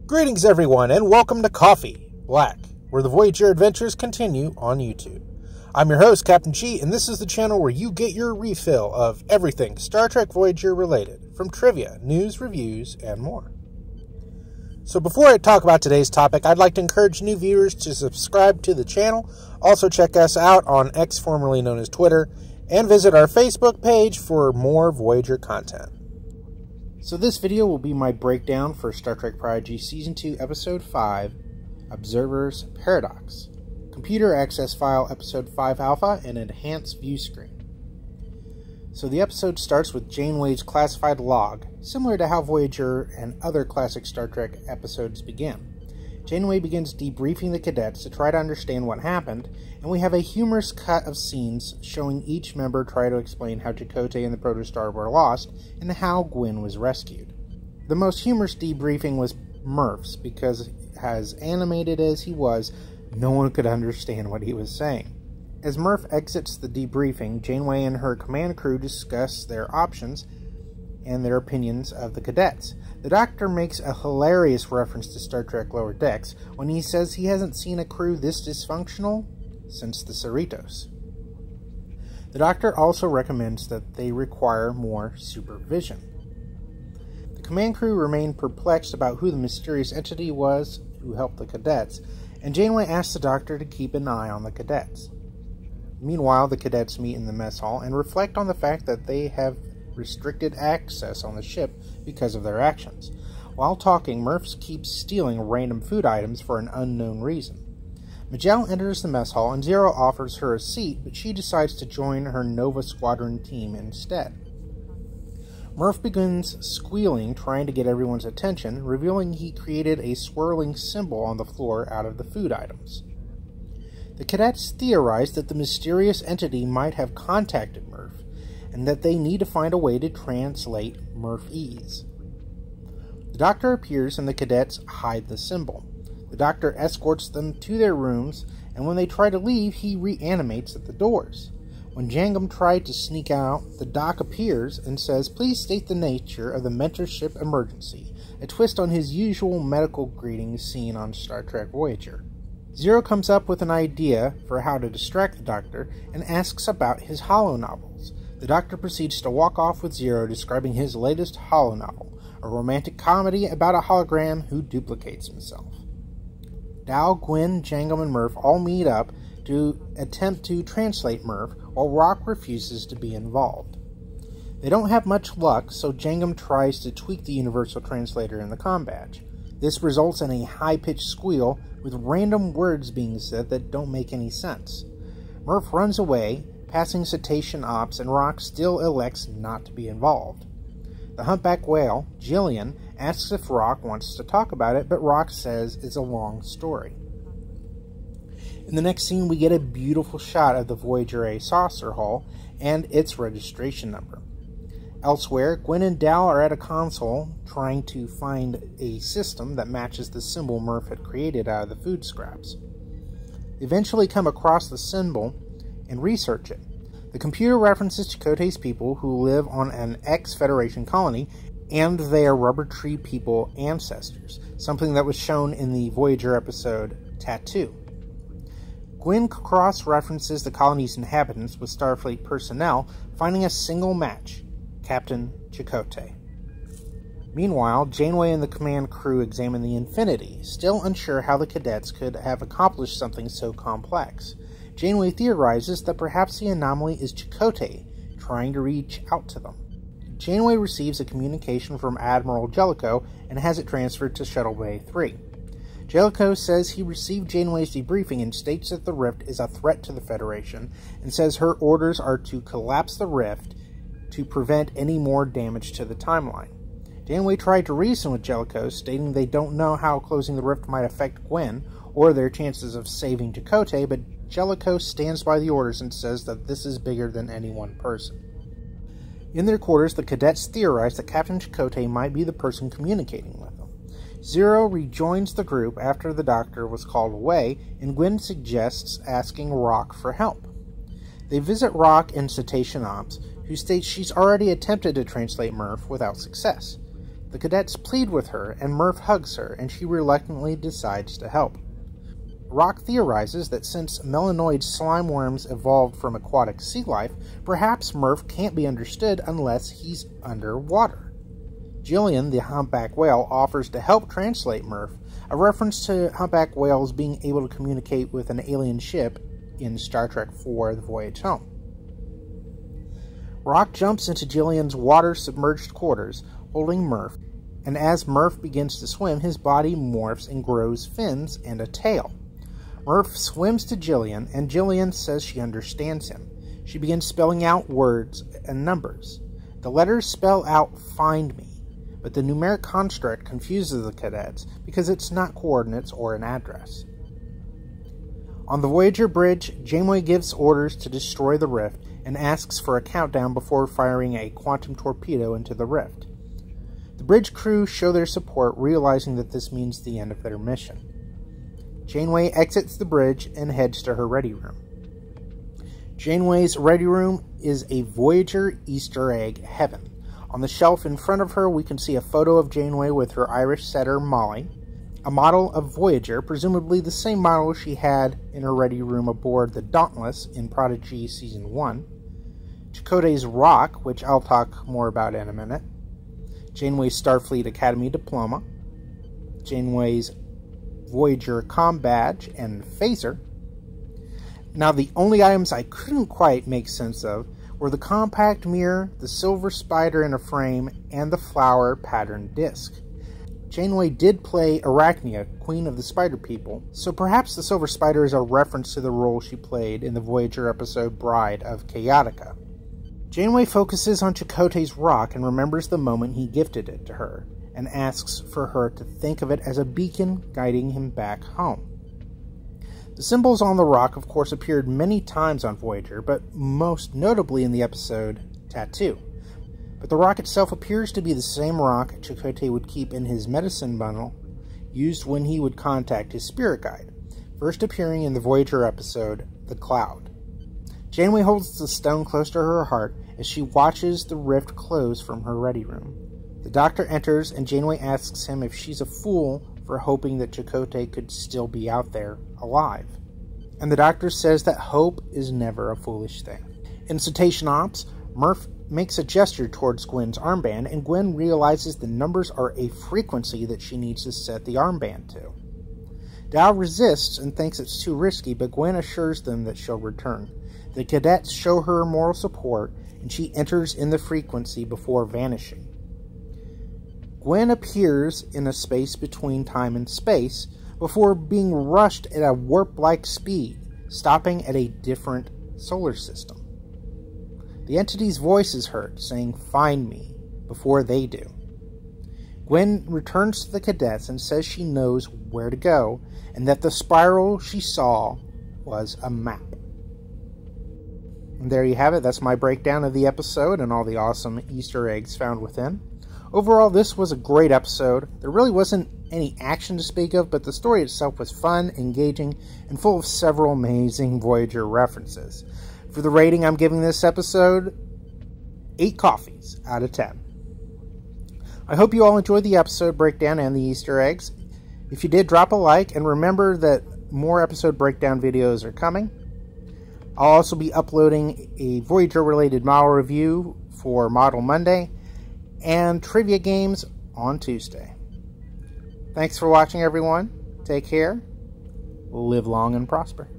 Greetings everyone, and welcome to Coffee Black, where the Voyager adventures continue on YouTube. I'm your host, Captain Chi, and this is the channel where you get your refill of everything Star Trek Voyager related, from trivia, news, reviews, and more. So before I talk about today's topic, I'd like to encourage new viewers to subscribe to the channel, also check us out on X, formerly known as Twitter, and visit our Facebook page for more Voyager content. So this video will be my breakdown for Star Trek Prodigy Season 2, Episode 5, Observer's Paradox, Computer Access File Episode 5 Alpha, and Enhanced View Screen. So the episode starts with Janeway's classified log, similar to how Voyager and other classic Star Trek episodes began. Janeway begins debriefing the cadets to try to understand what happened, and we have a humorous cut of scenes showing each member try to explain how Chakotay and the Protostar were lost and how Gwyn was rescued. The most humorous debriefing was Murph's, because as animated as he was, no one could understand what he was saying. As Murph exits the debriefing, Janeway and her command crew discuss their options and their opinions of the cadets. The Doctor makes a hilarious reference to Star Trek Lower Decks when he says he hasn't seen a crew this dysfunctional since the Cerritos. The Doctor also recommends that they require more supervision. The command crew remain perplexed about who the mysterious entity was who helped the cadets, and Janeway asks the Doctor to keep an eye on the cadets. Meanwhile, the cadets meet in the mess hall and reflect on the fact that they have restricted access on the ship because of their actions. While talking, Murph keeps stealing random food items for an unknown reason. Majel enters the mess hall and Zero offers her a seat, but she decides to join her Nova Squadron team instead. Murph begins squealing, trying to get everyone's attention, revealing he created a swirling symbol on the floor out of the food items. The cadets theorize that the mysterious entity might have contacted Murph, and that they need to find a way to translate Murphese. The Doctor appears and the cadets hide the symbol. The Doctor escorts them to their rooms, and when they try to leave, he reanimates at the doors. When Jangum tried to sneak out, the Doc appears and says, "Please state the nature of the mentorship emergency," a twist on his usual medical greetings seen on Star Trek Voyager. Zero comes up with an idea for how to distract the Doctor and asks about his holo-novels. The Doctor proceeds to walk off with Zero, describing his latest holo-novel, a romantic comedy about a hologram who duplicates himself. Dal, Gwyn, Jangum, and Murph all meet up to attempt to translate Murph, while Rock refuses to be involved. They don't have much luck, so Jangum tries to tweak the universal translator in the comm badge. This results in a high-pitched squeal, with random words being said that don't make any sense. Murph runs away, passing cetacean ops, and Rock still elects not to be involved. The humpback whale, Jillian, asks if Rock wants to talk about it, but Rock says it's a long story. In the next scene, we get a beautiful shot of the Voyager A saucer hull and its registration number. Elsewhere, Gwyn and Dal are at a console trying to find a system that matches the symbol Murph had created out of the food scraps. They eventually come across the symbol and research it. The computer references Chakotay's people who live on an ex-Federation colony, and they are Rubber Tree people ancestors, something that was shown in the Voyager episode Tattoo. Gwyn cross-references the colony's inhabitants with Starfleet personnel, finding a single match: Captain Chakotay. Meanwhile, Janeway and the command crew examine the Infinity, still unsure how the cadets could have accomplished something so complex. Janeway theorizes that perhaps the anomaly is Chakotay trying to reach out to them. Janeway receives a communication from Admiral Jellicoe and has it transferred to Shuttle Bay 3. Jellicoe says he received Janeway's debriefing and states that the rift is a threat to the Federation, and says her orders are to collapse the rift to prevent any more damage to the timeline. Janeway tried to reason with Jellicoe, stating they don't know how closing the rift might affect Gwyn or their chances of saving Chakotay, but Jellicoe stands by the orders and says that this is bigger than any one person. In their quarters, the cadets theorize that Captain Chakotay might be the person communicating with them. Zero rejoins the group after the Doctor was called away, and Gwyn suggests asking Rock for help. They visit Rock in Cetacean Ops, who states she's already attempted to translate Murph without success. The cadets plead with her, and Murph hugs her, and she reluctantly decides to help. Rock theorizes that since melanoid slime worms evolved from aquatic sea life, perhaps Murph can't be understood unless he's underwater. Jillian, the humpback whale, offers to help translate Murph, a reference to humpback whales being able to communicate with an alien ship in Star Trek IV: The Voyage Home. Rock jumps into Jillian's water-submerged quarters, holding Murph, and as Murph begins to swim, his body morphs and grows fins and a tail. Murph swims to Jillian, and Jillian says she understands him. She begins spelling out words and numbers. The letters spell out "find me," but the numeric construct confuses the cadets because it's not coordinates or an address. On the Voyager bridge, Janeway gives orders to destroy the rift and asks for a countdown before firing a quantum torpedo into the rift. The bridge crew show their support, realizing that this means the end of their mission. Janeway exits the bridge and heads to her ready room. Janeway's ready room is a Voyager Easter egg heaven. On the shelf in front of her, we can see a photo of Janeway with her Irish setter Molly, a model of Voyager, presumably the same model she had in her ready room aboard the Dauntless in Prodigy Season 1, Chakotay's rock, which I'll talk more about in a minute, Janeway's Starfleet Academy diploma, Janeway's Voyager comm badge and phaser. Now, the only items I couldn't quite make sense of were the compact mirror, the silver spider in a frame, and the flower patterned disc. Janeway did play Arachnia, Queen of the Spider People, so perhaps the silver spider is a reference to the role she played in the Voyager episode Bride of Chaotica. Janeway focuses on Chakotay's rock and remembers the moment he gifted it to her, and asks for her to think of it as a beacon guiding him back home. The symbols on the rock, of course, appeared many times on Voyager, but most notably in the episode Tattoo. But the rock itself appears to be the same rock Chakotay would keep in his medicine bundle, used when he would contact his spirit guide, first appearing in the Voyager episode The Cloud. Janeway holds the stone close to her heart as she watches the rift close from her ready room. The doctor enters, and Janeway asks him if she's a fool for hoping that Chakotay could still be out there, alive. And the doctor says that hope is never a foolish thing. In Cetacean Ops, Murph makes a gesture towards Gwen's armband, and Gwen realizes the numbers are a frequency that she needs to set the armband to. Dow resists and thinks it's too risky, but Gwen assures them that she'll return. The cadets show her moral support, and she enters in the frequency before vanishing. Gwen appears in a space between time and space before being rushed at a warp-like speed, stopping at a different solar system. The entity's voice is heard, saying, "Find me," before they do. Gwen returns to the cadets and says she knows where to go, and that the spiral she saw was a map. And there you have it. That's my breakdown of the episode and all the awesome Easter eggs found within. Overall, this was a great episode. There really wasn't any action to speak of, but the story itself was fun, engaging, and full of several amazing Voyager references. For the rating I'm giving this episode, 8 coffees out of 10. I hope you all enjoyed the episode breakdown and the Easter eggs. If you did, drop a like, and remember that more episode breakdown videos are coming. I'll also be uploading a Voyager-related model review for Model Monday, and trivia games on Tuesday. Thanks for watching, everyone. Take care. Live long and prosper.